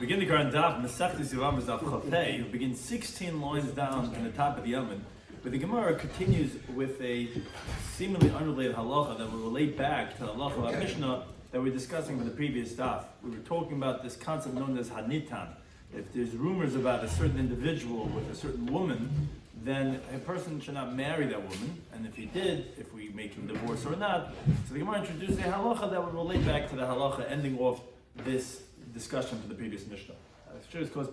Begin the current Daf, Mesech Yevamos Daf Chafei, who begins 16 lines down in the top of the Yomim, but the Gemara continues with a seemingly unrelated halacha that will relate back to the halacha of Mishnah that we were discussing in the previous Daf. We were talking about this concept known as hanitan. If there's rumors about a certain individual with a certain woman, then a person should not marry that woman, and if he did, if we make him divorce or not, so the Gemara introduced a halacha that would relate back to the halacha ending off this discussion for the previous Mishnah. Today's Daf.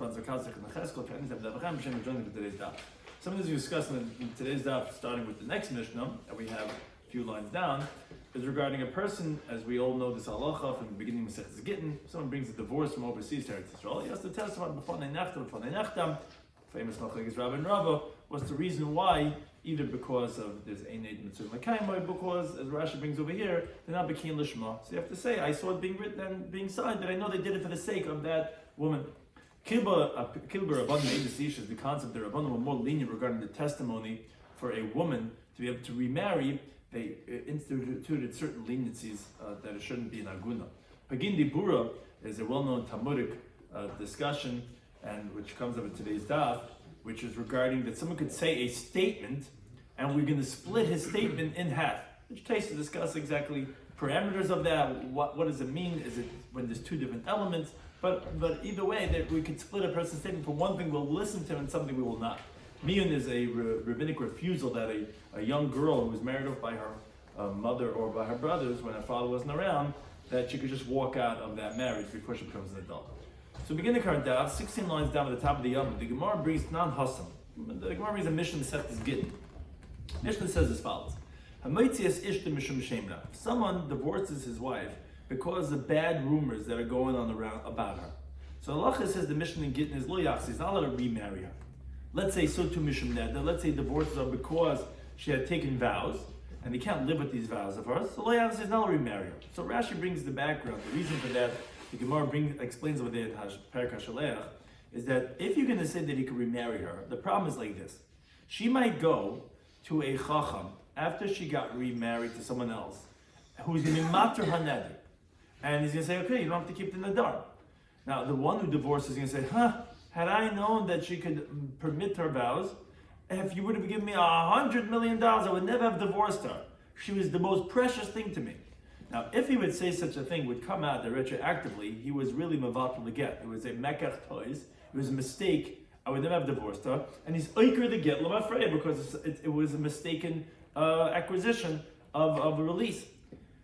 Some of this we discussed in today's Daf, starting with the next Mishnah, that we have a few lines down, is regarding a person, as we all know this halacha from the beginning of Mesechus Gittin. Someone brings a divorce from overseas to Eretz Yisrael. He has to testify before Neinachtam. Famous machlekes Rabbi and Rava. What's the reason why? Either because of there's Eined Mitzvah Makayim, or because, as Rashi brings over here, they're not Bekin Lishma. So you have to say, I saw it being written and being signed, but I know they did it for the sake of that woman. Kilba Rabbanan is the concept that Rabbanan were more lenient regarding the testimony for a woman to be able to remarry. They instituted certain leniencies that it shouldn't be in Aguna. Pagin Dibura is a well-known Talmudic discussion, and which comes up in today's Daf, which is regarding that someone could say a statement, and we're going to split his statement in half. Which takes to discuss exactly parameters of that. What does it mean? Is it when there's two different elements? But either way, that we could split a person's statement. For one thing, we'll listen to, and something we will not. Miyun is a rabbinic refusal that a young girl who was married off by her mother or by her brothers when her father wasn't around, that she could just walk out of that marriage before she becomes an adult. So begin the current Daf, 16 lines down at the top of the Yom. The Gemara brings non-Hassam. The Gemara brings a Mishnah Mesechus Gittin. Mishnah says as follows: Hamoitzias ishta mishum shemra. Someone divorces his wife because of bad rumors that are going on around about her. So Allah says the Mishnah in Gittin is lo yachsi. He's not allowed to remarry her. Let's say so to mishum neder. Let's say divorces are because she had taken vows and he can't live with these vows of hers. So lo yachsi is not allowed to remarry her. So Rashi brings the background. The reason for that, the Gemara explains over there in Perak HaShaleach, is that if you're going to say that he could remarry her, the problem is like this. She might go to a chacham after she got remarried to someone else, who's going to be mater haneder, and he's going to say, okay, you don't have to keep the nadar. Now, the one who divorces is going to say, had I known that she could permit her vows, if you would have given me $100 million, I would never have divorced her. She was the most precious thing to me. Now, if he would say such a thing, would come out that retroactively, he was really mavatal to get. It was a mekach toys. It was a mistake. I would never have divorced her. And he's oiker to get l'mafreya because it was a mistaken acquisition of a release.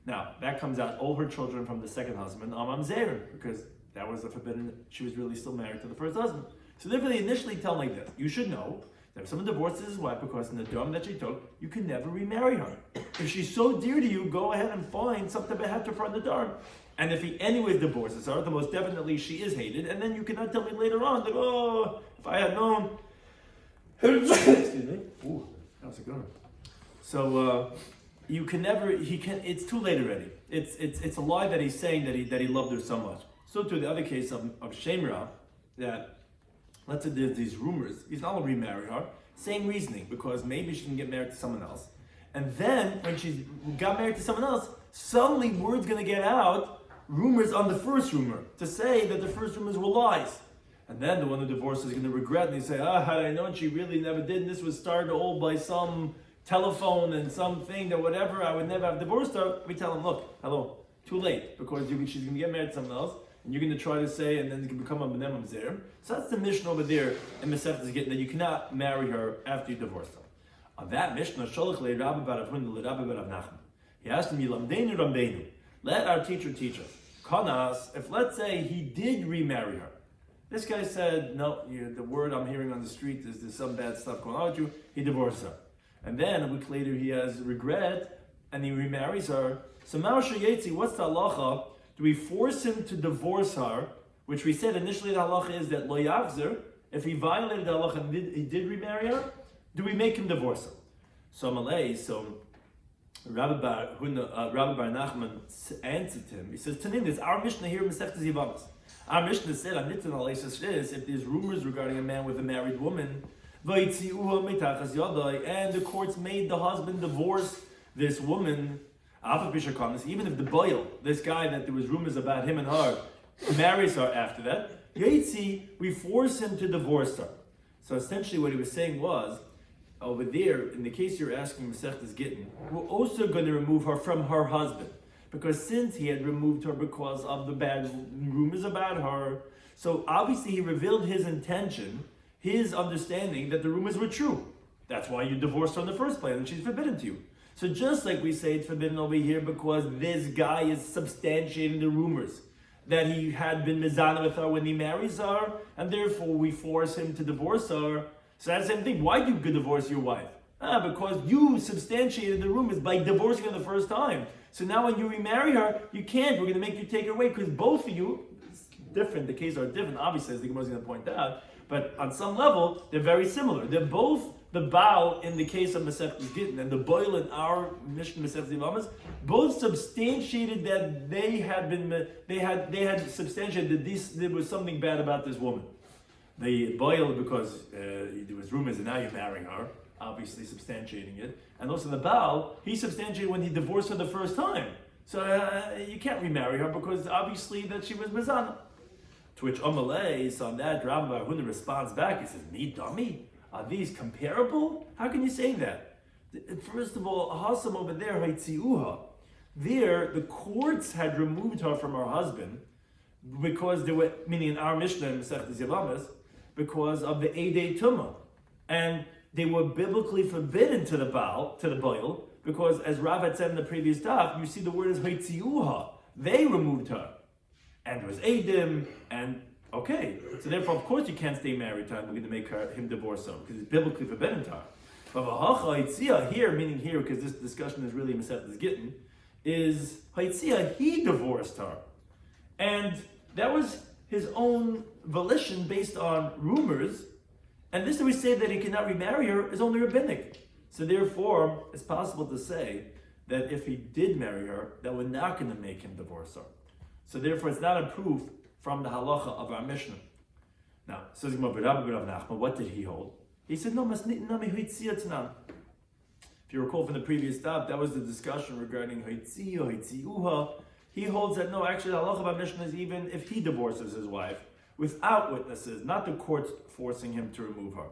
Now, that comes out all her children from the second husband, Amam Zerim, because that was a forbidden, she was really still married to the first husband. So therefore they initially tell like this: you should know that if someone divorces his wife because in the dom that she took, you can never remarry her. If she's so dear to you, go ahead and find something better for the dom. And if he anyways divorces her, then most definitely she is hated, and then you cannot tell me later on that, oh, if I had known. Excuse me. Ooh, that was a good one. So you can never, it's too late already. It's a lie that he's saying that he loved her so much. So to the other case of Shemra, that let's say there's these rumors, he's not going to remarry her. Same reasoning, because maybe she can get married to someone else. And then, when she got married to someone else, suddenly word's going to get out, rumors on the first rumor, to say that the first rumors were lies. And then the one who divorces is going to regret, and they say, had I known she really never did, and this was started all by some telephone and something that whatever, I would never have divorced her. We tell him, look, hello, too late, because she's going to get married to someone else, and you're going to try to say, and then it can become a B'nei Mamzer. So that's the Mishnah over there in Mesechus Gittin, that you cannot marry her after you divorce her. On that Mishnah, Sholach le Rabbi bar Avhuna le Rabbi bar Nachman. He asked him, Yilamdeinu Rabbeinu, let our teacher teach us. Kanas, if let's say he did remarry her. This guy said, no, the word I'm hearing on the street is there's some bad stuff going on with you. He divorced her. And then a week later he has regret, and he remarries her. So Ma'asher Yetzi, what's the halacha? Do we force him to divorce her, which we said initially the halacha is that lo yavzer, if he violated the halacha and he did remarry her, do we make him divorce her? So Rabbi bar Nachman answered him. He says, Tanin, this our Mishnah here in Mesechus Yevamos. Our Mishnah said, if there's rumors regarding a man with a married woman, and the courts made the husband divorce this woman, even if the boil, this guy that there was rumors about him and her, marries her after that, Yaitzi, we force him to divorce her. So essentially what he was saying was, over there, in the case you're asking Masechtas Gittin, we're also going to remove her from her husband. Because since he had removed her because of the bad rumors about her, so obviously he revealed his intention, his understanding that the rumors were true. That's why you divorced her in the first place, and she's forbidden to you. So just like we say it's forbidden over here because this guy is substantiating the rumors that he had been mizana with her when he marries her, and therefore we force him to divorce her. So that's the same thing. Why do you divorce your wife? Because you substantiated the rumors by divorcing her the first time. So now when you remarry her, you can't. We're going to make you take her away because both of you, it's different. The cases are different, obviously, as the Gemara is going to point out. But on some level, they're very similar. They're both the Baal in the case of Masechtas Gittin and the Boil in our Mishnah Masechtas Yevamos, both substantiated that they had substantiated that there was something bad about this woman. The Boil because there was rumors and now you're marrying her, obviously substantiating it, and also the Baal, he substantiated when he divorced her the first time. So you can't remarry her because obviously that she was Mizana. To which Amalei, on that, Rabbi Huna responds back, he says, "Me dummy? Are these comparable? How can you say that? First of all, Hasam over there, Haitziuha, there the courts had removed her from her husband because they were, meaning in our Mishnah in Mesechtes Yevamos, because of the Eidei Tumah. And they were biblically forbidden to the Baal, to the Boil, because as Rav had said in the previous daf, you see the word is Haitziuha. They removed her. And it was Eidim, and okay. So therefore, of course, you can't stay married to her, and we're going to make him divorce her, because it's biblically forbidden to her. But V'hacha Haitzia, here, meaning here, because this discussion is really Masechtas Gittin, is Haitzia, he divorced her. And that was his own volition based on rumors, and this that we say that he cannot remarry her is only rabbinic. So therefore, it's possible to say that if he did marry her, that we're not going to make him divorce her. So therefore, it's not a proof from the halacha of our Mishnah. Now, says what did he hold? He said, no, if you recall from the previous daf, that was the discussion regarding Haitzi or Haitziuha. He holds that no, actually the halacha of our Mishnah is even if he divorces his wife without witnesses, not the courts forcing him to remove her.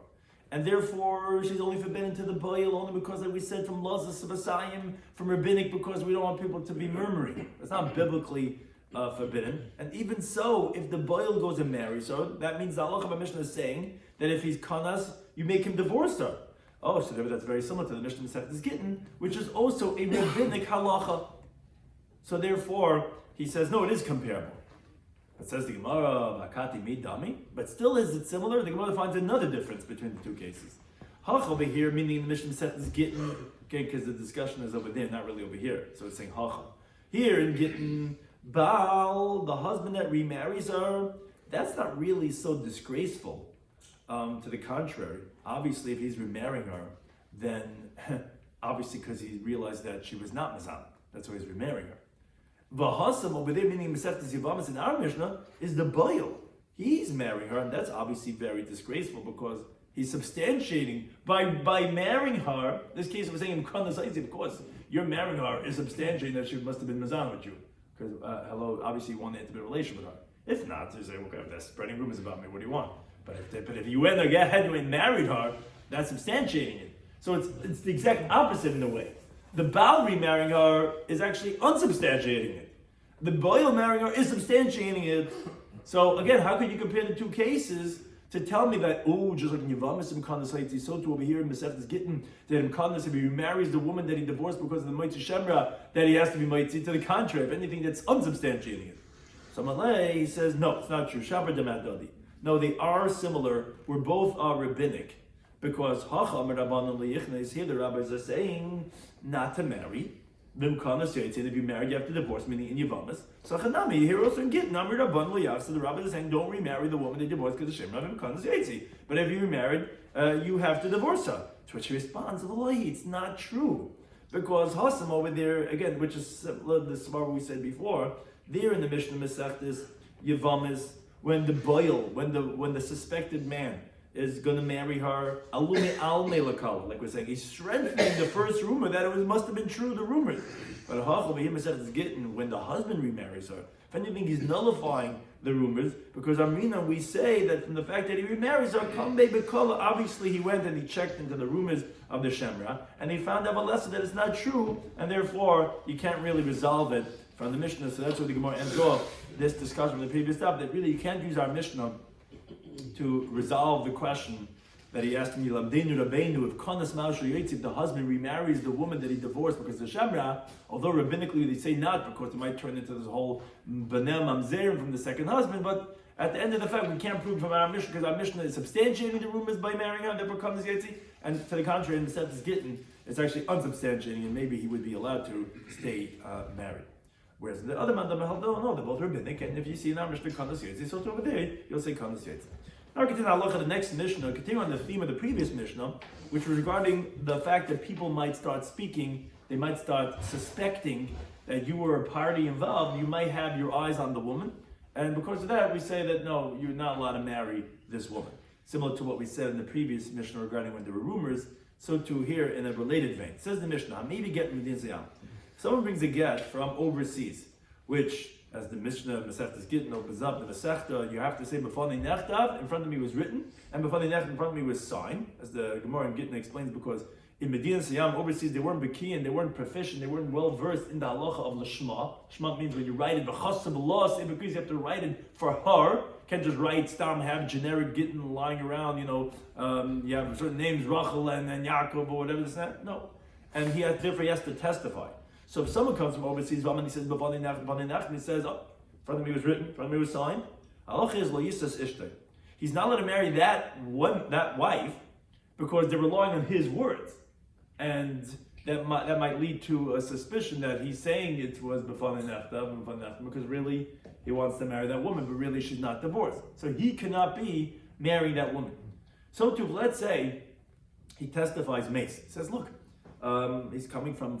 And therefore, she's only forbidden to the Boil only because, like we said, from Lazas of Asayim, from Rabbinic, because we don't want people to be murmuring. It's not biblically forbidden. And even so, if the Boil goes and marries her, that means the halacha of our Mishnah is saying that if he's kanas, you make him divorce her. Oh, so that's very similar to the Mishnah Masechtas Gittin, which is also a Rabbinic halacha. So therefore, he says, no, it is comparable. It says the Gemara, Vakati mi dami, but still is it similar? The Gemara finds another difference between the two cases. Hach over here, meaning the Mishnah Masechtas Gittin, okay, because the discussion is over there, not really over here. So it's saying Hacha. Here in Gittin, Baal, the husband that remarries her, that's not really so disgraceful. To the contrary, obviously, if he's remarrying her, then obviously because he realized that she was not Mazan, that's why he's remarrying her. V'hasam over there, meaning Masechtas Yevamos in our Mishnah, is the Boil. He's marrying her, and that's obviously very disgraceful because he's substantiating by marrying her. This case of saying of course, you're marrying her is substantiating that she must have been Mazan with you. Because hello, obviously you want an intimate relation with her. If not, you say, okay, they're spreading rumors about me. What do you want? But if you went ahead and married her, that's substantiating it. So it's the exact opposite in a way. The Baal remarrying her is actually unsubstantiating it. The Boil marrying her is substantiating it. So again, how could you compare the two cases to tell me that, just like in Yevamos Daf, so too over here in Masechtas Gittin, that in Kanas, if he remarries the woman that he divorced because of the Moitzi Shemra, that he has to be Moitzi, to the contrary, if anything that's unsubstantiating it. So Malay, he says, no, it's not true. Shabar Demadodi. No, they are similar. We're both are rabbinic. Because Hacham Rabbanon Liyichnes, here the rabbis are saying not to marry. If you married, you have to divorce, meaning in Yevamos. So Chanami, here also in Gittin, Amir Rabbanon Liyach, so the rabbis are saying don't remarry the woman they divorced because of Shem Rav Kanas Yaitzi. But if you remarried, you have to divorce her. To which he responds, it's not true. Because Hasam over there, again, which is similar to the Svar we said before, there in the Mishnah Masechtas Yevamos, when the Boil, when the suspected man is going to marry her, like we're saying, he's strengthening the first rumor that it must have been true, the rumors. But when the husband remarries her, if anything, he's nullifying the rumors, because Amrina, we say that from the fact that he remarries her, obviously he went and he checked into the rumors of the Shemra, and he found out a lesson that it's not true, and therefore you can't really resolve it from the Mishnah. So that's where the Gemara ends off this discussion from the previous step, that really you can't use our Mishnah to resolve the question that he asked me, if Konas Ma'asher Yitzit, the husband remarries the woman that he divorced because of Shemra, although rabbinically they say not, because it might turn into this whole Banel Mamzerim from the second husband, but at the end of the fact, we can't prove from our Mishnah, because our Mishnah is substantiating the rumors by marrying her, therefore Konas Yitzit, and to the contrary, in the sense it's Gittin, it's actually unsubstantiating, and maybe he would be allowed to stay married. Whereas the other man, no, they're both rabbinic, and if you see in our Mishnah Konas Yitzit, so over there, you'll say Konas Yitzit. Now we continue our look at the next Mishnah, continue on the theme of the previous Mishnah, which was regarding the fact that people might start speaking, they might start suspecting that you were a party involved, you might have your eyes on the woman, and because of that we say that no, you're not allowed to marry this woman. Similar to what we said in the previous Mishnah regarding when there were rumors, so too here in a related vein. It says the Mishnah, maybe get Medin Zayam. Someone brings a get from overseas, which, as the Mishnah Masechtas Gittin opens up, the Masechta, you have to say B'fanei Nechtav, in front of me was written, and B'fanei Nechtav, in front of me was signed, as the Gemara in Gittin explains, because in Medina Siyam, overseas, they weren't Bekiyan, they weren't proficient, they weren't well versed in the halacha of Lashma. Shma means when you write it, B'chasab Allah, because you have to write it for her. You can't just write, stam, have generic Gittin lying around, you have certain names, Rachel and Yaakov, or whatever this that. No. And therefore he has to testify. So if someone comes from overseas, and he says, and he says, oh, in front of me was written, in front of me was signed, he's not allowed to marry that wife because they're relying on his words. And that might lead to a suspicion that he's saying it was b'fanei nechtav, because really he wants to marry that woman, but really she's not divorced. So he cannot be marrying that woman. So too, let's say he testifies mace. He says, look, he's coming from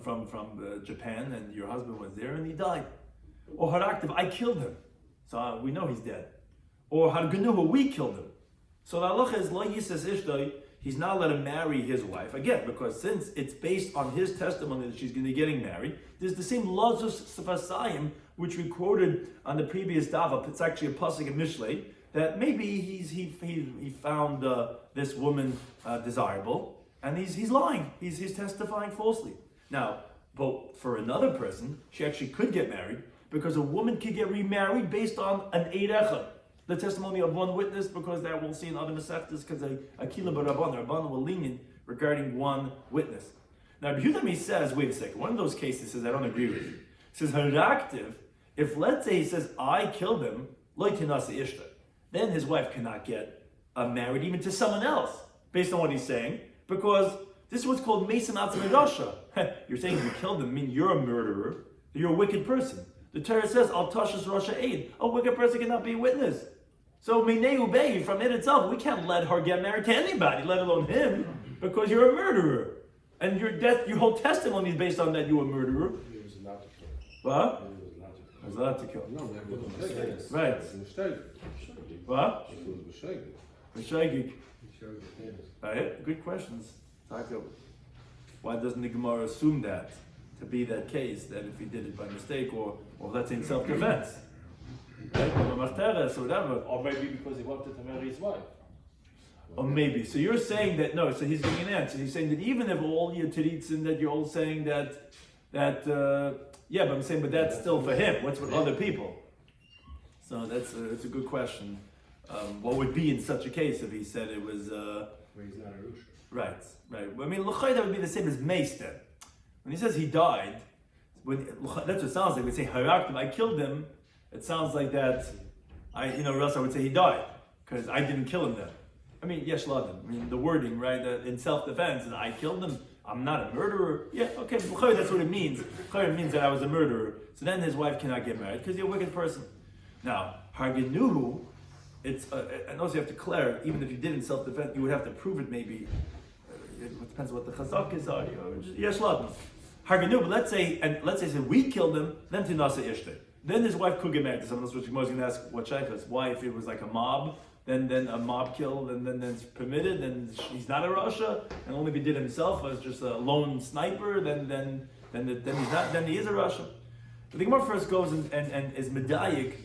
Japan, and your husband was there, and he died. Or haraktiv, I killed him, so we know he's dead. Or harganuhu, we killed him. So the halacha is lo yisas ishtay. He's not allowed to marry his wife again, because since it's based on his testimony that she's going to be getting married, there's the same lazus sefasayim which we quoted on the previous daf. It's actually a pasuk in Mishlei that maybe he found this woman desirable. And he's lying. He's testifying falsely. Now, but for another person, she actually could get married, because a woman could get remarried based on an eid echad, the testimony of one witness, because that we'll see in other masechtas, because akila b'rabban, the rabban were lenient regarding one witness. Now, Yevamos says, wait a second, one of those cases says, I don't agree with you. He says, haraktiv, if let's say he says, I killed him, lo tinase ishta, then his wife cannot get married even to someone else, based on what he's saying, because this is what's called Mason Atzmi Rasha. You're saying you killed him, mean you're a murderer, you're a wicked person. The Torah says, Al Tashas Rasha Aid, a wicked person cannot be a witness. So Minei Ubei, from it itself, we can't let her get married to anybody, let alone him, because you're a murderer. And your whole testimony is based on that you're a murderer. He was allowed to kill. What? He was allowed to kill. No, it was a mistake. Right. It was a mistake. What? It was a mistake. Mishagik. Right? Good questions. Why doesn't the Gemara assume that to be that case, that if he did it by mistake or let's say in self-defense? Right? Or whatever. Or maybe because he wanted to marry his wife. Or maybe. So you're saying that, no, so he's giving an answer. He's saying that even if all your tiritzin, that you're all saying that yeah, but I'm saying, but that's still for him. What's with other people? So that's a good question. What would be in such a case if he said it was... Where he's not a Rusha. Right. I mean, l'chay, that would be the same as mace then. When he says he died, that's what it sounds like. We say haraktiv, I killed him. It sounds like that. Else I would say he died because I didn't kill him then. I mean, yesh laden. I mean, the wording, right? In self-defense, and I killed him. I'm not a murderer. Yeah, okay. L'chay, that's what it means. L'chay means that I was a murderer. So then his wife cannot get married because you're a wicked person. Now, hargenuhu. It's and also you have to declare, even if you did in self-defense, you would have to prove it maybe. It depends what the chazakas are. Yes, harganu. But let's say we killed him, then tinasa ishte. Then his wife could get married to someone else, which was going to ask what shaykhs. Why, if it was like a mob, then a mob killed, and then it's permitted, then he's not a rasha, and only if he did himself as just a lone sniper, then he's not. Then he is a rasha. But the Gemara first goes and is medayik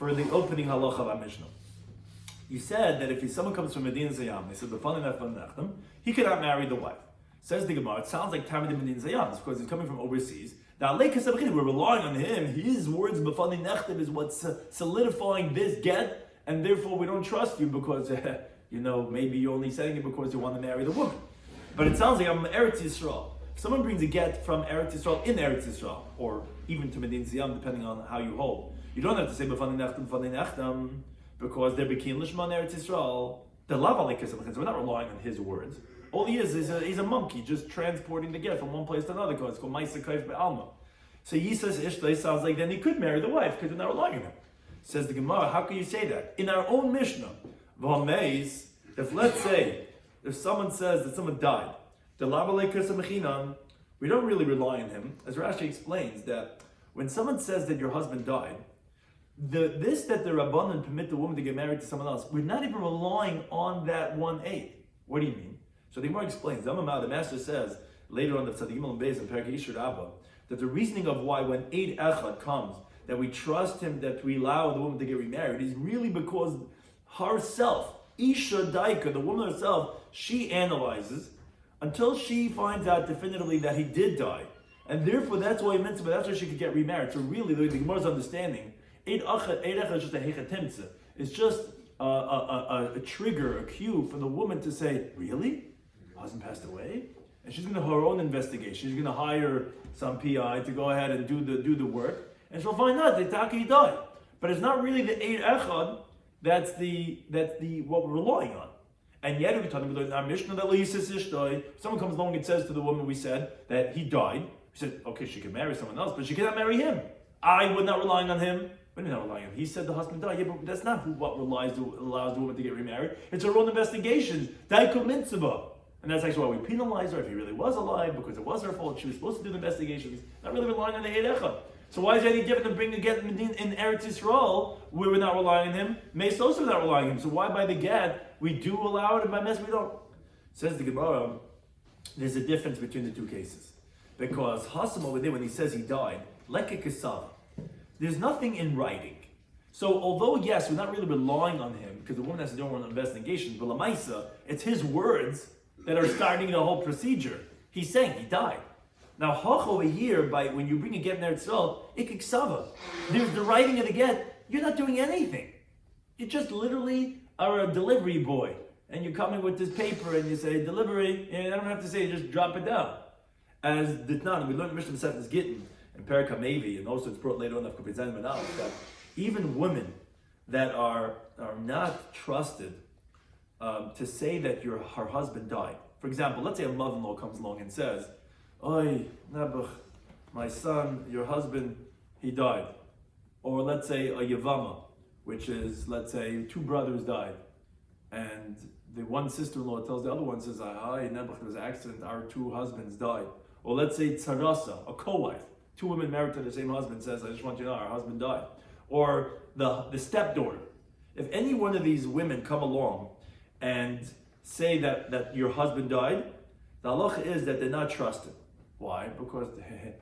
for the opening halacha of our Mishnah. You said that if someone comes from Medina Zayam, they said he cannot marry the wife. Says the Gemara, it sounds like Tamid Medina Zayam, because he's coming from overseas. Now, we're relying on him. His words b'fani nechtem is what's solidifying this get, and therefore we don't trust you because maybe you're only saying it because you want to marry the woman. But it sounds like I'm Eretz Yisrael. If someone brings a get from Eretz Yisrael in Eretz Yisrael, or even to Medina Zayam, depending on how you hold, you don't have to say b'fani nechtem, because they're bekin lishman Eretz Yisrael. The lava so we're not relying on his words. All he is he's a monkey just transporting the get from one place to another. It's called Maisa Kaif Be'alma. So Yisas Ishtay sounds like then he could marry the wife because we're not relying on him. Says the Gemara, how can you say that? In our own Mishnah, if let's say, if someone says that someone died, we don't really rely on him. As Rashi explains that when someone says that your husband died, this that the Rabbanan permit the woman to get married to someone else, we're not even relying on that 1/8. What do you mean? So the Gemara explains, the Master says, later on the Tzadigim al Beis and Perkei Yishur Abba, that the reasoning of why when Eid Echad comes, that we trust him, that we allow the woman to get remarried, is really because herself, Isha Daika, the woman herself, she analyzes until she finds out definitively that he did die. And therefore that's why he meant to, but that's why she could get remarried. So really, the Gemara's understanding, Eid Echad is just a hechatimtza. It's just a trigger, a cue for the woman to say, really? Husband passed away? And she's going to her own investigation. She's going to hire some PI to go ahead and do the work, and she'll find out that Taki died. But it's not really the Eid Echad that's the what we're relying on. And yet, we're talking about our Mishnah that someone comes along and says to the woman, we said that he died. We said, okay, she can marry someone else, but she cannot marry him. We're not relying on him. We're not relying on him. He said the husband died. Yeah, but that's not what allows the woman to get remarried. It's her own investigation. Daiku mitzvah. And that's actually why we penalize her if he really was alive, because it was her fault. She was supposed to do the investigations, not really relying on the Eid Echad. So why is it any different than bringing the get in Eretz Yisrael, where we're not relying on him? Meis also not relying on him. So why by the get we do allow it, and by mes we don't? Says the Gemara, there's a difference between the two cases. Because Hassam over there, when he says he died, leke kesav, there's nothing in writing. So although, yes, we're not really relying on him, because the woman has to do her own investigation, but Lamaisa, it's his words that are starting the whole procedure. He's saying he died. Now, Hoch over here, when you bring a get in Eretz Yisrael, ikiksava. There's the writing of the get. You're not doing anything. You just literally are a delivery boy, and you're coming with this paper, and you say delivery, and I don't have to say, just drop it down. As Ditnan, we learned Mishnah Mesechus Gittin and Perek HaMevi, and also it's brought later on Kufay Zayin Manal, that even women that are not trusted to say that her husband died. For example, let's say a mother-in-law comes along and says, "Oy, Nebuch, my son, your husband, he died." Or let's say a Yevama, which is, let's say, two brothers died, and the one sister-in-law tells the other one, says, "Hi, Nebuch, there was an accident, our two husbands died." Or let's say Tzarasa, a co-wife, two women married to the same husband, says, "I just want you to know, our husband died." Or the stepdaughter. If any one of these women come along and say that your husband died, the halacha is that they're not trusted. Why? Because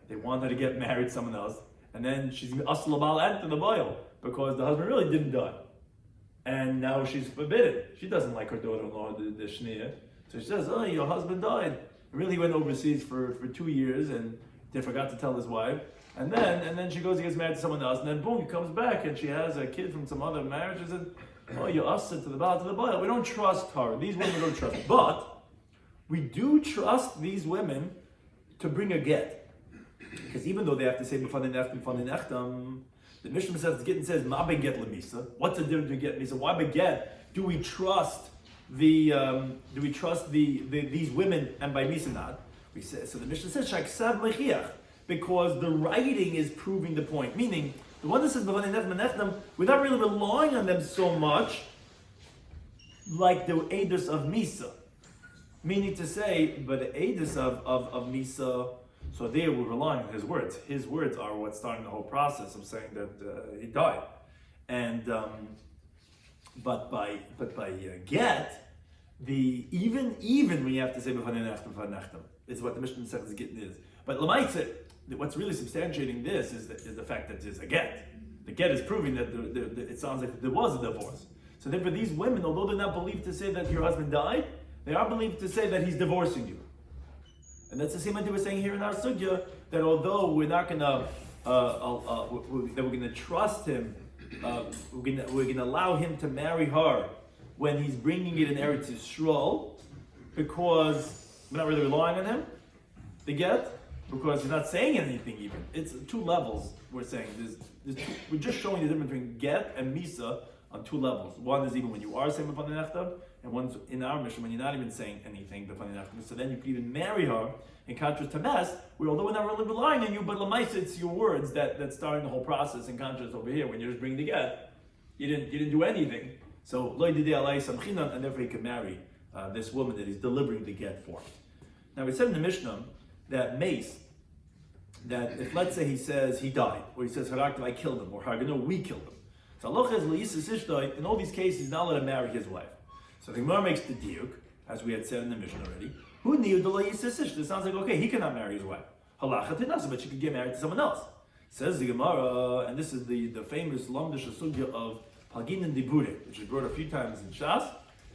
they want her to get married to someone else, and then she's asla bal ant the boil because the husband really didn't die, and now she's forbidden. She doesn't like her daughter-in-law, the shnia, so she says, "Oh, your husband died. Really went overseas for 2 years, and they forgot to tell his wife." And then she goes and gets married to someone else, and then boom, he comes back and she has a kid from some other marriage, and "Oh, you used to the Baal to the Baal." We don't trust her. These women don't trust. But we do trust these women to bring a get. Because even though they have to say b'fanei nechtam, the Mishnah says ma beget lemisa. What's the difference between get and misa? Why beget? Do we trust these women, and by misa not? We say so. The Mishnah says shaksav mechiach, because the writing is proving the point. Meaning, the one that says b'fanei nechtam, we're not really relying on them so much, like the edus of misa. Meaning to say, but the edus of misa, so there we're relying on his words. His words are what's starting the whole process of saying that he died. And but by get, even when you have to say b'fanei nechtam is what the Mishnah Mesechus Gittin is. But l'maitze, what's really substantiating this is the fact that there's a get. The get is proving that it sounds like there was a divorce. So therefore these women, although they're not believed to say that your husband died, they are believed to say that he's divorcing you. And that's the same idea we're saying here in our sugya, that although we're not going to, that we're going to trust him, we're going to allow him to marry her when he's bringing it in Eretz Yisrael, because we're not really relying on him, the get, because he's not saying anything even. It's two levels we're saying. We're just showing the difference between get and misa on two levels. One is even when you are saying b'fanei nechtav, and one's in our mission when you're not even saying anything b'fanei nechtav. So then you can even marry her, in contrast to mes, where although we're not really relying on you, but l'maisa it's your words that's starting the whole process, in contrast over here, when you're just bringing the get, you didn't do anything. So lo yididei alai samchinan, and therefore he can marry this woman that he's delivering the get for. Now we said in the Mishnah that mace, that if let's say he says he died, or he says haraktav, I killed him, or hargano, we killed him. So Allah says le'isas ishtoi, in all these cases he's not allowed to marry his wife. So the Gemara makes the diuk, as we had said in the Mishnah already. Who knew the le'isas ishtoi? It sounds like okay, he cannot marry his wife. Halacha tinasa, but she could get married to someone else. Says the Gemara, and this is the famous lamdish sugya of Pagin and Dibure, which is brought a few times in Shas,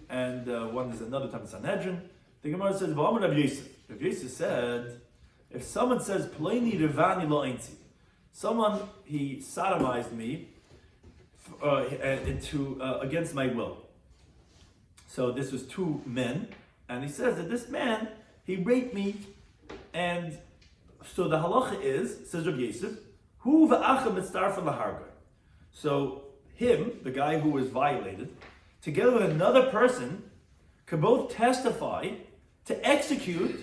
and one is another time in Sanhedrin. The Gemara says, V'amar Rabbi Yosef. Rabbi Yosef said, if someone says, Pleini revani lo einzi, someone, he sodomized me against my will. So this was two men, and he says that this man, he raped me, and so the halacha is, says Rabbi Yosef, hu v'acha mitzarfa laharga. So him, the guy who was violated, together with another person, could both testify to execute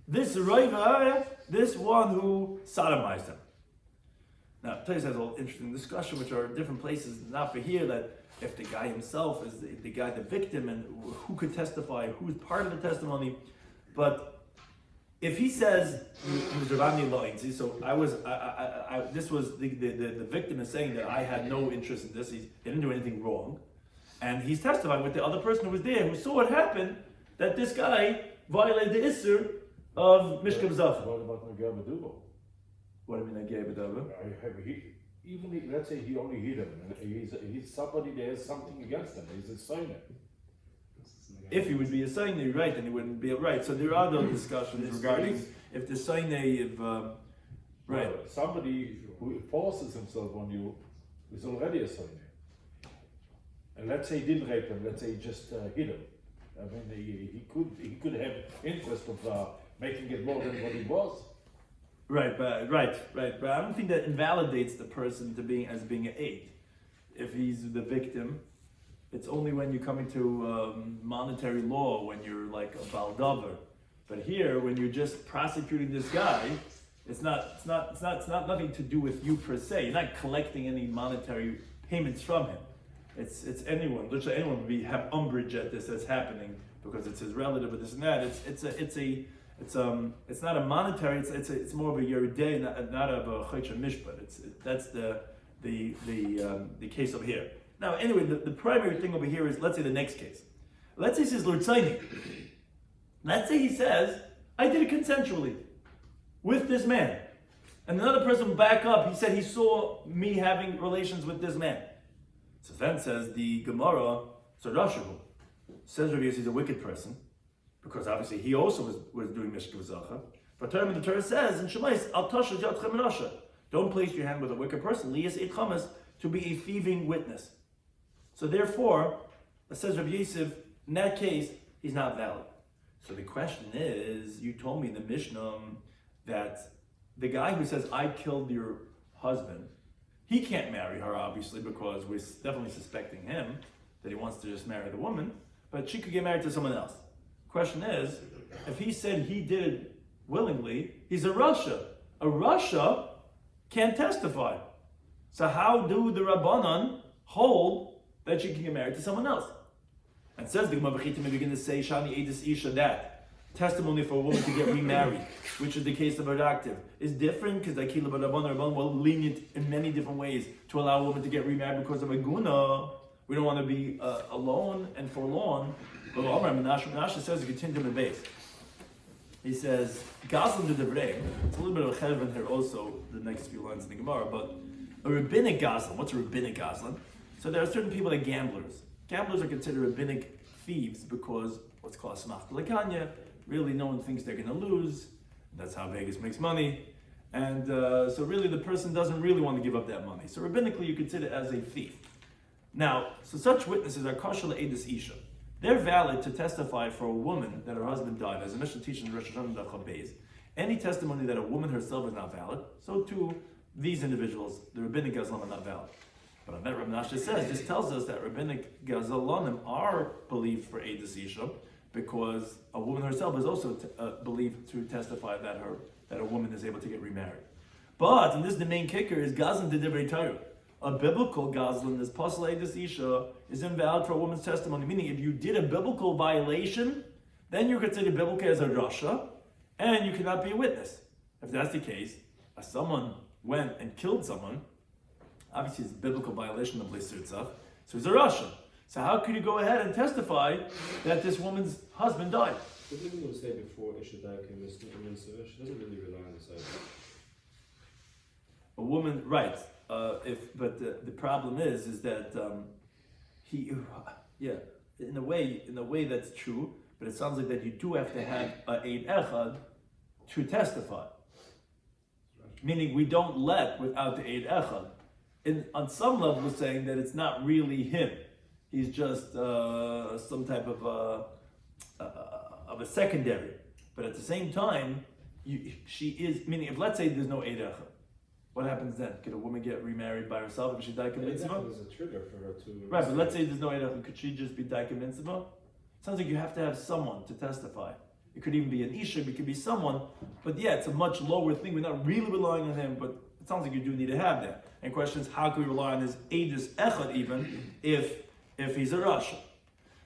this roiva, this one who sodomized him. Now, Taiz has a whole interesting discussion, which are in different places, not for here, that if the guy himself is the guy, the victim, and who could testify, who's part of the testimony. But if he says he was Ravani Loinzi, so this was the victim is saying that I had no interest in this, he didn't do anything wrong, and he's testifying with the other person who was there, who saw what happened, that this guy violated the Isser of Mishkav Zach. What about Nagaya Medubo? What do you mean Nagaya Medubo? Even let's say he only hit him, and he's somebody that has something against him. He's a signer. If he would be a signer, you're right, then he wouldn't be right. So there are those discussions regarding if the signer, right. Somebody who forces himself on you is already a signer. And let's say he didn't rape him. Let's say he just hit him. I mean, he could have interest of making it more than what he was. Right. But I don't think that invalidates the person to being an aid. If he's the victim, it's only when you come into monetary law when you're like a baldavar. But here, when you're just prosecuting this guy, it's not nothing to do with you per se. You're not collecting any monetary payments from him. It's anyone. Literally anyone would have umbrage at this that's happening because it's his relative or this and that. It's not a monetary. It's more of a yeridei, not of a chaycha mishpat. That's the case over here. Now, anyway, the primary thing over here is, let's say the next case. Let's say he says l'rtzaini. Let's say he says, I did it consensually with this man. And another person will back up, he said he saw me having relations with this man. So then says the Gemara, so Rashahu, says Rabbi Yosef he's a wicked person, because obviously he also was doing Mishkav Zacha. But the Torah says, in Shemais, Al Tasha Yatchem Rasha, don't place your hand with a wicked person, Liyas Eit Chamas, to be a thieving witness. So therefore, it says Rabbi Yosef, in that case, he's not valid. So the question is, you told me in the Mishnah that the guy who says, I killed your husband, he can't marry her, obviously, because we're definitely suspecting him that he wants to just marry the woman, but she could get married to someone else. Question is, if he said he did it willingly, he's a Rasha. A Rasha can't testify. So how do the Rabbanan hold that she can get married to someone else? And says the Gemara, we begin to say, Shani Edis Isha, that testimony for a woman to get remarried, which is the case of a active, is different because the Akila Rabbanan were lenient in many different ways to allow a woman to get remarried because of a guna. We don't want to be alone and forlorn. But Menashe says, continue the base. He says, Gazlan de Devrei, it's a little bit of a chevron here also, the next few lines in the Gemara, but A rabbinic gazlan. What's a rabbinic gazlan? So there are certain people that are gamblers. Gamblers are considered rabbinic thieves because what's called smach lekanya. Really, no one thinks they're going to lose. That's how Vegas makes money. And so really the person doesn't really want to give up that money. So rabbinically you consider it as a thief. Now, so such witnesses are kosher le'edus isha. They're valid to testify for a woman that her husband died. As the Mishnah teaches in Rosh Hashanah Daf Yomi, any testimony that a woman herself is not valid, so too these individuals, the rabbinic gazlanim, are not valid. But on that, Rabbi Menashe says, this tells us that rabbinic gazlanim are believed for edus isha, because a woman herself is also believed to testify that a woman is able to get remarried. But, and this is the main kicker, is gazlan de divrei Torah. A biblical gazlan, this pasal edus isha, is invalid for a woman's testimony. Meaning, if you did a biblical violation, then you're considered biblical as a rasha, and you cannot be a witness. If that's the case, if someone went and killed someone, obviously it's a biblical violation of Leisirtzach, so he's a rasha. So how could you go ahead and testify that this woman's husband died? But didn't we say before Ishadai came she doesn't really rely on this idea. A woman, right? But the problem is that in a way that's true. But it sounds like that you do have to have a eid echad to testify. Meaning we don't let without the eid echad. On some level, we're saying that it's not really him. He's just some type of a secondary. But at the same time, she is, meaning if let's say there's no eid echad, what happens then? Could a woman get remarried by herself if she daika mitzvah? There's a trigger for her to... Right, but let's say there's no eid echad, could she just be daika mitzvah? Sounds like you have to have someone to testify. It could even be an isha, it could be someone, but yeah, it's a much lower thing. We're not really relying on him, but it sounds like you do need to have that. And question is, how can we rely on his edus echad even if he's a rasha?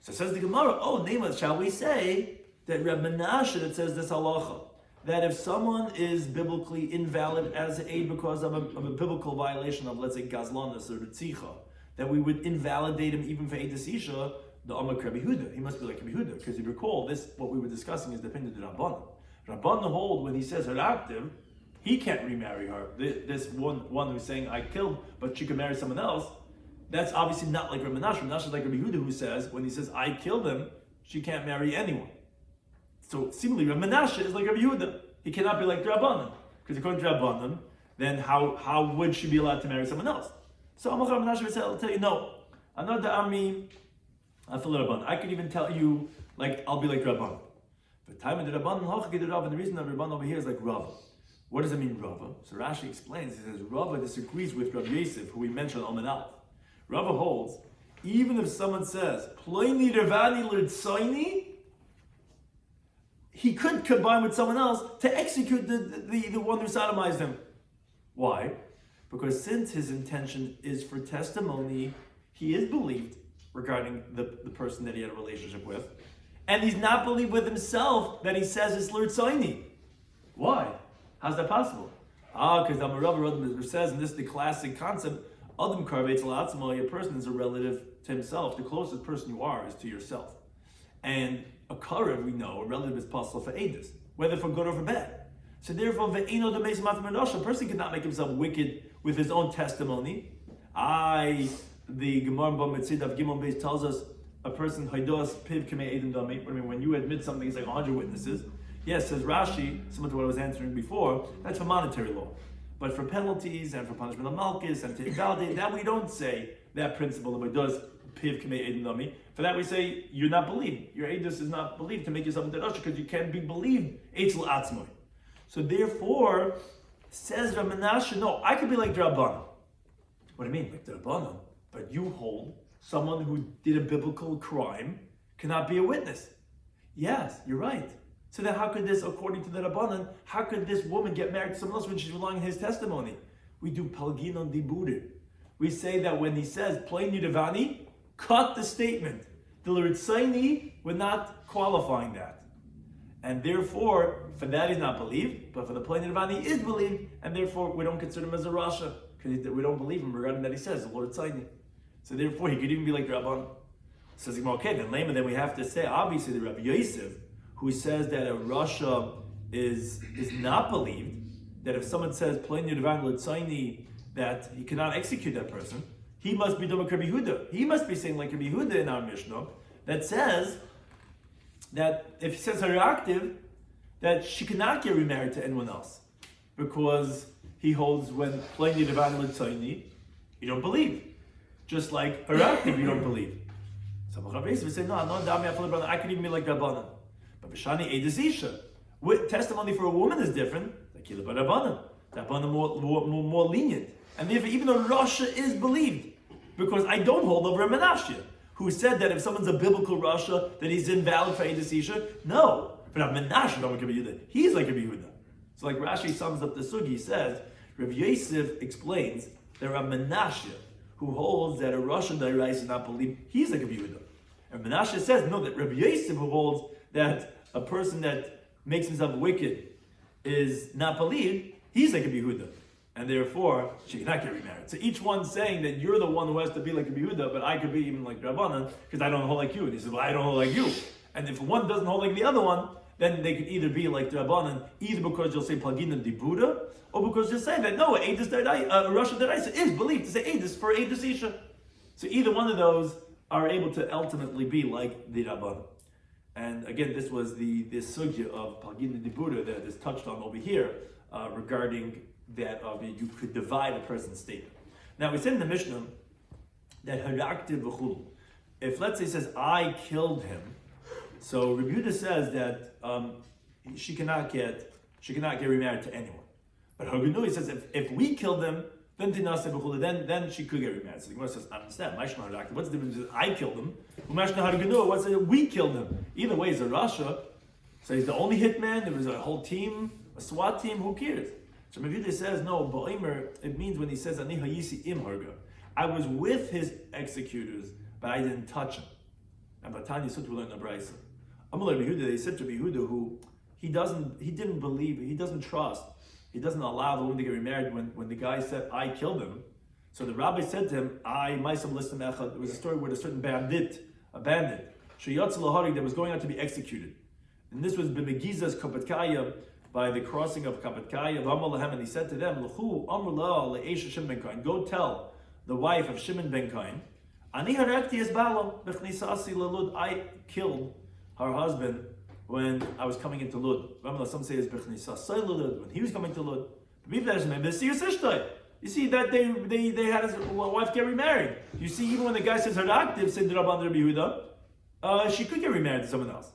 So says the Gemara, Nema, shall we say that Reb Menashe that says this halacha, that if someone is biblically invalid as an aid because of a biblical violation of, let's say, gazlanis or ritzicha, that we would invalidate him even for edus isha, the Amar Rabbi Huda, he must be like Rabbi Huda, because you recall this, what we were discussing is dependent on Rabbanan. Rabbanan hold when he says her active, he can't remarry her. This one who's saying I killed, but she could marry someone else. That's obviously not like Rabbi Menashe. Rabbi Menashe is like Rabbi Huda, who says when he says I killed him, she can't marry anyone. So seemingly Rabbi Menashe is like Rabbi Huda. He cannot be like Rabbanan, because according to Rabbanan, then how would she be allowed to marry someone else? So Amar Rabbi Menashe will tell you no. Another Ami. I could even tell you, like, I'll be like Rabban. The time of the Rabban, and the reason that Rabban over here is like Rava. What does it mean, Rava? So Rashi explains, he says, Rava disagrees with Rabbi Yosef, who we mentioned on Manal. Rava holds, even if someone says, Ploini Revani L'Tsoini, he could combine with someone else to execute the one who sodomized him. Why? Because since his intention is for testimony, he is believed regarding the person that he had a relationship with, and he's not believed with himself that he says it's l'rtzoini. Why? How's that possible? Because the Amarav says, and this is the classic concept, Adam karvetz l'atzmo, a person is a relative to himself. The closest person you are is to yourself. And a karev, we know, a relative is possible for edus, whether for good or for bad. So therefore, ve'eno demeis matmerosh, a person cannot make himself wicked with his own testimony. The Gemara B'Mitzid of Gimel Beis tells us a person haidos piv k'mei edim dami. I mean, when you admit something, it's like 100 witnesses. Yes, says Rashi, similar to what I was answering before, that's for monetary law. But for penalties and for punishment of malchus and to invalidate, that we don't say that principle of haidos piv k'mei edim dami. For that we say you're not believed. Your edus is not believed to make yourself into rasha because you can't be believed eitzel atzmoi. So therefore, says Rabbi Menashe, no, I could be like Rabbanan. What do you mean, like the Rabbanan? But you hold someone who did a biblical crime cannot be a witness. Yes, you're right. So then how could this, according to the Rabbanan, how could this woman get married to someone else when she's relying on his testimony? We do palginon dibure. We say that when he says, plain yudavani, cut the statement. The l'ritzaini, we're not qualifying that. And therefore, for that he's not believed, but for the plain yudavani he is believed, and therefore we don't consider him as a rasha, because we don't believe him regarding that he says, the l'ritzaini. So therefore, he could even be like Rabban. Says, okay, then we have to say, obviously, the Rabbi Yosef, who says that a rasha is not believed, that if someone says, plain yudvan l'tzaini, that he cannot execute that person, he must be Doma Rabbi Yehuda. He must be saying like Rabbi Yehuda in our Mishnah that says that if he says her active, that she cannot get remarried to anyone else because he holds when Pliny Devan Litzaini, you don't believe. Just like her active, you don't believe. Some of Rabbi say, no, I could even be like Rabbanan. But Vishani Edis Isha. Testimony for a woman is different. Like Rabbanan. Rabbanan more lenient. And therefore, even though Rasha is believed, because I don't hold over a Menashe, who said that if someone's a biblical Rasha, that he's invalid for Edis Isha. No. But a Menashe don't like Rabbi Yehuda. He's like Rabbi Yehuda. So like Rashi sums up the sugi, he says, Rabbi Yosef explains there are Menashe who holds that a Russian Dairais is not believed, he's like Rabbi Yehuda. And Menashe says, no, that Rabbi Yosef who holds that a person that makes himself wicked is not believed, he's like Rabbi Yehuda. And therefore, she cannot get remarried. So each one's saying that you're the one who has to be like Rabbi Yehuda, but I could be even like Rabbanan, because I don't hold like you. And he says, well, I don't hold like you. And if one doesn't hold like the other one, then they could either be like the Rabbanan, either because you'll say Plagina Dibuda, or because you'll say that no, Eidus Russian Deraisa is believed to say Eidus for Eidus Isha. So either one of those are able to ultimately be like the Rabbanan. And again, this was the sugya of Plagina Dibuda that is touched on over here regarding that you could divide a person's statement. Now we said in the Mishnah that Haraktiv v'chulu. If let's say it says I killed him, so Rabbi Yehuda says that she cannot get remarried to anyone. But Hagunui says if we killed him, then she could get remarried. So the Gemara says, I understand. What's the difference? I killed him. What's it? We killed him. Either way, he's a Rasha. So he's the only hitman. There was a whole team, a SWAT team. Who cares? So Rabbi Yehuda says no. Ba'omer, it means when he says Ani hayisi im harga, I was with his executors, but I didn't touch him. And Batani Sut will learn the Brisa. Amalei Rabbi Yehuda, they said to Rabbi Yehuda, who he didn't believe, he doesn't trust, he doesn't allow the woman to get remarried when the guy said, I killed him. So the rabbi said to him, it was a story with a certain bandit, Sheyatz Lahari, that was going out to be executed. And this was B'Megiza's Kapatkaya, by the crossing of Kapatkaya, and he said to them, go tell the wife of Shimon ben Kain, I killed her husband when I was coming into Lud. Some say it's when he was coming to Lud. You see that they had his wife get remarried. You see, even when the guy says her active, said Rabban Rabbi Yehuda, she could get remarried to someone else.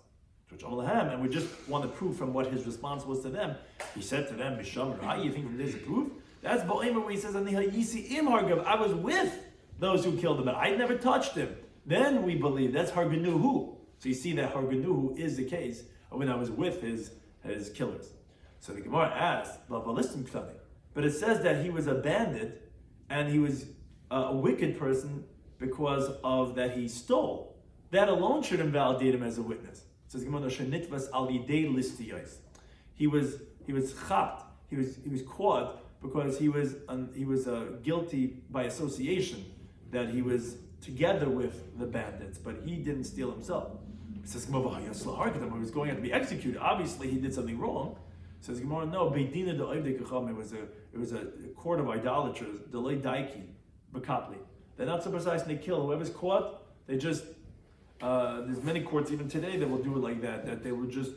And we just want to prove from what his response was to them. He said to them, Misham Ra, you think there's a proof? That's Ba'omer where he says, I was with those who killed him, but I never touched him. Then we believe that's Harganuhu. So you see that Harganuhu is the case when I was with his killers. So the Gemara asked, but it says that he was a bandit and he was a wicked person because of that he stole. That alone should invalidate him as a witness. It says Gemara, he was chapped. He was caught because he was guilty by association, that he was together with the bandits, but he didn't steal himself. It says Gemara, when he was going out to be executed, obviously he did something wrong. It says Gemara, no, it was a court of idolaters, delay daiki, bakapli. They're not so precise and they kill whoever's caught. They just there's many courts even today that will do it like that they will just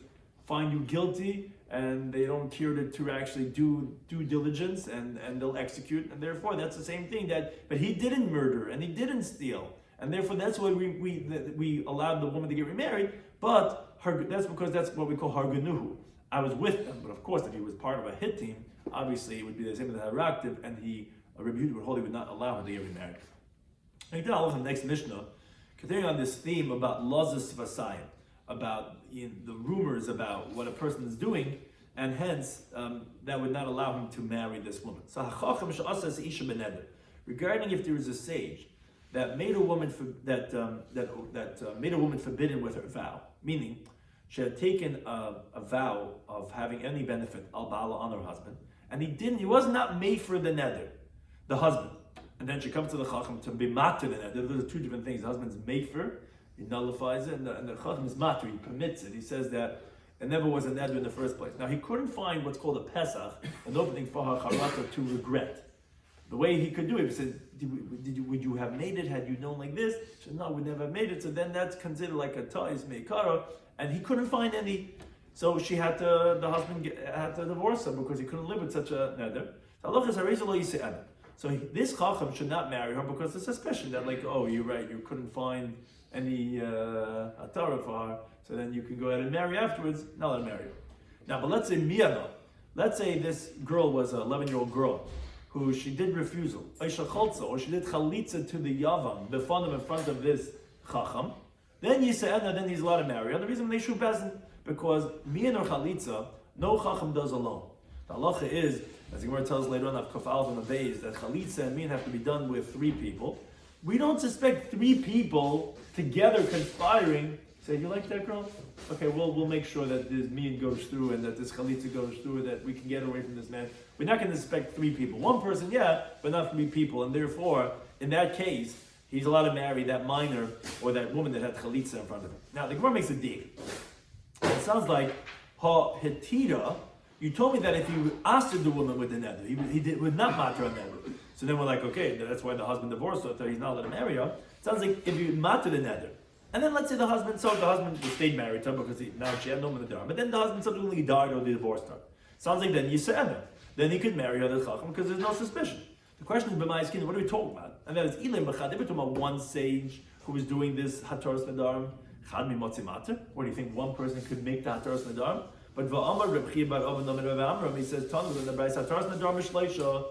find you guilty and they don't care to actually do due diligence and they'll execute, and therefore that's the same thing but he didn't murder and he didn't steal, and therefore that's why we allowed the woman to get remarried, but that's because that's what we call harganuhu. I was with them, but of course if he was part of a hit team, obviously it would be the same as the haraktiv, and Rabbi Yehuda would not allow her to get remarried. And then I'll the next Mishnah, continuing on this theme about lozes vasayim, about the rumors about what a person is doing, and hence that would not allow him to marry this woman. So regarding if there is a sage that made a woman made a woman forbidden with her vow, meaning she had taken a vow of having any benefit al bala on her husband, and he was not made for the neder, the husband. And then she comes to the Chacham to be mat to the neder. Those are two different things. The husband's made for, he nullifies it, and the Chacham is mat, he permits it. He says that it never was a neder in the first place. Now he couldn't find what's called a Pesach, an opening for her charata to regret. The way he could do it, he said, would you have made it had you known like this? She said, no, we'd never have made it. So then that's considered like a ta'is meikara, and he couldn't find any. So the husband had to divorce her because he couldn't live with such a neder. So this chacham should not marry her because the suspicion that like, oh, you're right, you couldn't find any atara for her, so then you can go ahead and marry afterwards. Not let her marry her. Now, but let's say miyana. Let's say this girl was an 11-year-old girl who she did refusal, or she did chalitza to the yavam, the fun in front of this chacham. Then you say, then he's allowed to marry her. The reason they shoot peasant because miyan or chalitza, no chacham does alone. The halacha is, as the Gemara tells later on, of kafal and the bays, that chalitza and miyan have to be done with 3 people. We don't suspect 3 people together conspiring. Say, you like that girl? Okay, we'll make sure that this miyan goes through and that this chalitza goes through, that we can get away from this man. We're not going to suspect 3 people. 1 person, yeah, but not 3 people. And therefore, in that case, he's allowed to marry that minor or that woman that had chalitza in front of him. Now, the Gemara makes a dig. It sounds like, ha-hetira, you told me that if you asked the woman with the neder, he would not matter on neder. So then we're like, okay, that's why the husband divorced her, so he's not allowed to marry her. It sounds like if you matter the neder, and then let's say the husband stayed married to her because now she had no neder, but then the husband suddenly died or they divorced her. Sounds like then you say no. Then he could marry her the chacham because there's no suspicion. The question is, b'ma'is kina, what are we talking about? And that is ilim b'chad. We're talking about one sage who was doing this hataras nedarim. Chad mimotzi mater. Or do you think one person could make the hataras nedarim? But va'amar Reb Chia bar Abba Nomen Reb Amram, he says, Tanu in the Bryce hataras nedarim mishleisha.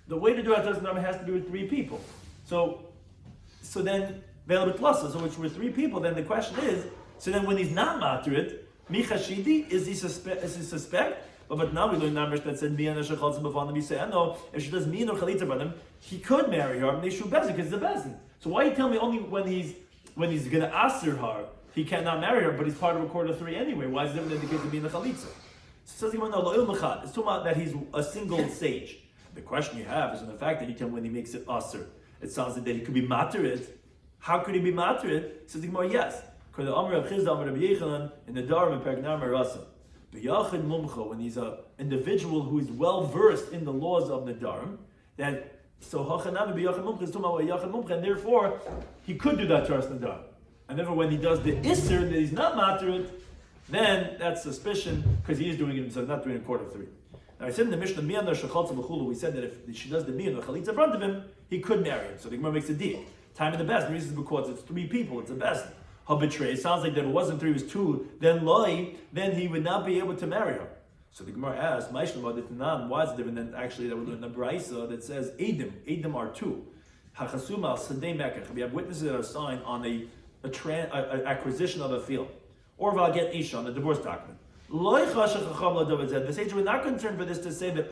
The way to do hataras nedarim has to do with 3 people. So then ve'el b'tlasa, so which were 3 people. Then the question is, so then when he's not materit, michashidi, is he suspect? But now we learn numbers that said miyan shechalzim b'fan. We say, no, if she does miyan or chalitza for them, he could marry her. And they should bezin because it's a bezin. So why you tell me only when he's going to answer her, he cannot marry her, but he's part of a court of 3 anyway? Why is it different in the case of miyan or chalitza? So says he no, lo'il mechad. It's talking about that he's a single sage. The question you have is in the fact that you tell him when he makes it aser, it sounds like that he could be materit. How could he be materit? Says the Gemara, yes. Because the Amar of Chizda, Amar of Yechanan, in the Darim and Pergnar Marasa. The Yachid Mumcha, when he's an individual who is well versed in the laws of the Darim, that so Hachanami b'Yachid Mumcha is talking about Yachid Mumcha, and therefore he could do that Taras Nadarim. And therefore, when he does the Isser that he's not materit, then that's suspicion because he is doing it himself, not doing it in court of 3. Now I said in the Mishnah, Miyan Shechalza B'chulu, we said that if she does the Miyan or Chalitza in front of him, he could marry him. So the Gemara makes a deal. Time of the best. The reason is because it's 3 people. It's the best. Habitray. It sounds like that it wasn't 3, it was 2. Then he would not be able to marry her. So the Gemara asks, why is it different than actually that we learned in the Braisa that says Edim. Edim are 2. Hachasuma Sadei Mekach. We have witnesses that are signed on a acquisition of a field. Or if I'll get Isha on the divorce document. The sage were not concerned for this to say that,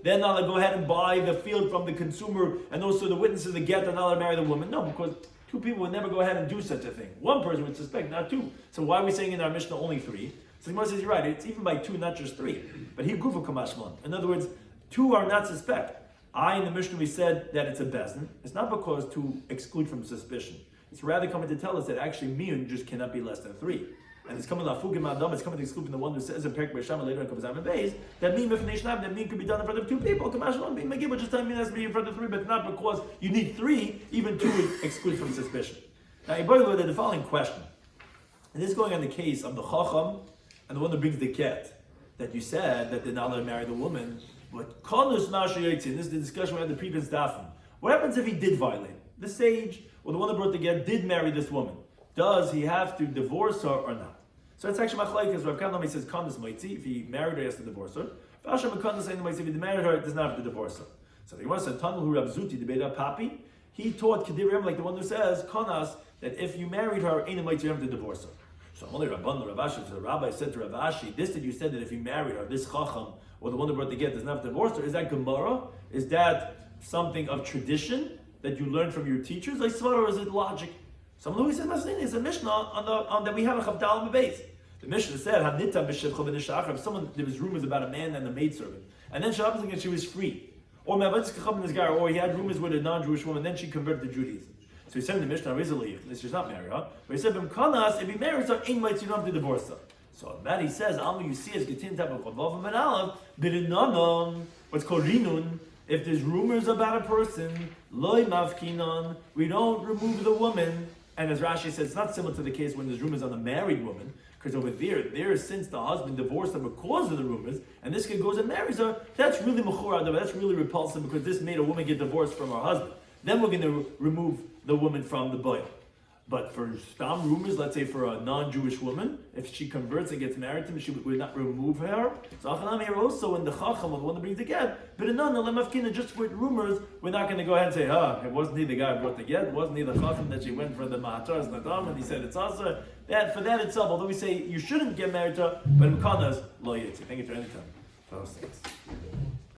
then I'll go ahead and buy the field from the consumer and also the witnesses that get and I'll marry the woman. No, because 2 people would never go ahead and do such a thing. 1 person would suspect, not 2. So why are we saying in our Mishnah only 3? So the Gemara says, you're right, it's even by 2, not just 3. But he gufa kamashman. In other words, 2 are not suspect. In the Mishnah we said that it's a bezin. It's not because to exclude from suspicion. It's rather coming to tell us that actually miyun just cannot be less than 3. And it's coming lafugim adam. It's coming to exclude from the one who says in Perek Beishama later in Kavazam and Beis that mean that mean could be done in front of 2 people. Kamashman being megibah just telling me has to be in front of 3, but not because you need 3. Even 2 would exclude from suspicion. Now, by the way, the following question, and this is going on the case of the chacham and the one that brings the ket, that you said that they're not allowed to marry the woman. But konus mashayitzin. This is the discussion we had the previous dafim. What happens if he did violate? The sage or the one that brought the get did marry this woman. Does he have to divorce her or not? So it's actually machlekes. Rav Kanami says konus moitzi. If he married her, he has to divorce her. If he married her, he does not have to divorce her. So the Gemara said Tanu hu Rav Zuti the Beit Papi. He taught Kedirem like the one who says konas that if you married her, ain't might you have to divorce her. So only Rabban Ravashi, the rabbi said to Ravashi, this that you said that if you married her, this chacham or the one that brought the get does not have to divorce her. Is that Gemara? Is that something of tradition that you learned from your teachers? Like Svara, or is it logic? Someone who said Masini is a Mishnah on that we have a Chavdal in the base. The Mishnah said Hanita b'shevcha v'nishachar. Someone there was rumors about a man and a maidservant, and then she happened and she was free, or he had rumors with a non-Jewish woman, then she converted to Judaism. So he said in the Mishnah, this is not marry her. But he said, if he marries her, you don't have to divorce her. So that he says, you see as Getin type of Chavav and Aleph, what's called Rinun, If there's rumors about a person, loy mavkinon, we don't remove the woman. And as Rashi says, it's not similar to the case when there's rumors on a married woman, because over there, since the husband divorced her because of the rumors, and this kid goes and marries her, that's really mechura, that's really repulsive because this made a woman get divorced from her husband. Then we're going to remove the woman from the boil. But for stam rumors, let's say for a non-Jewish woman, if she converts and gets married to him, she would not remove her. So Achanam here also in the Chacham, the one that brings the get, but no, Lemafkina, just with rumors, we're not going to go ahead and say, it wasn't he the guy who brought the get, wasn't he the Chacham that she went for the Mahatar's Nadam, and he said it's also that for that itself, although we say you shouldn't get married to her, but Mekanas, lo yitzi. Thank you for any time.